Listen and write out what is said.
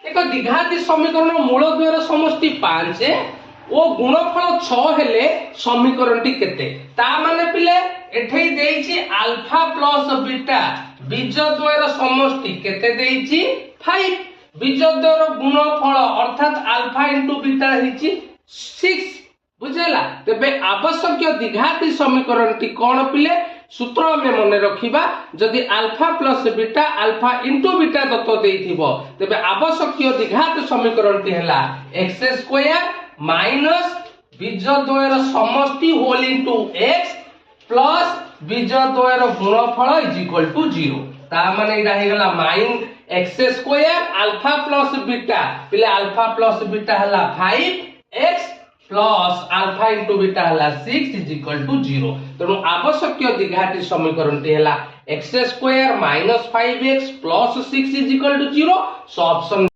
एक द्विघाती समीकरण मूल द्वयर समष्टि 5 ओ गुणफल 6 हेले समीकरणटी केते ता माने पिले एठै देइछि अल्फा प्लस बीटा बीजद्वयर समष्टि केते देइछि 5 बीजद्वयर गुणफल अर्थात अल्फा इंटू बीटा हिछि 6 बुझेला। तेबे आवश्यक द्विघाती समीकरणटी कोन पिले सूत्र में मन रखिबा जदि alpha plus beta alpha into beta दत्त देइथिबो तेबे आवश्यक द्विघात समीकरणटी हला x स्क्वायर माइनस बीजद्वयर समष्टि होल इंटू x प्लस बीजद्वयर गुणफल इज इक्वल टू 0 ता माने इडा हे गला minus x square alpha plus beta पिले अल्फा प्लस बीटा हला 5x plus alpha into beta हला 6 इज इक्वल टू 0 तेणु आवश्यक द्विघाती समीकरण टी हला x square minus 5x plus 6 is equal to 0 so option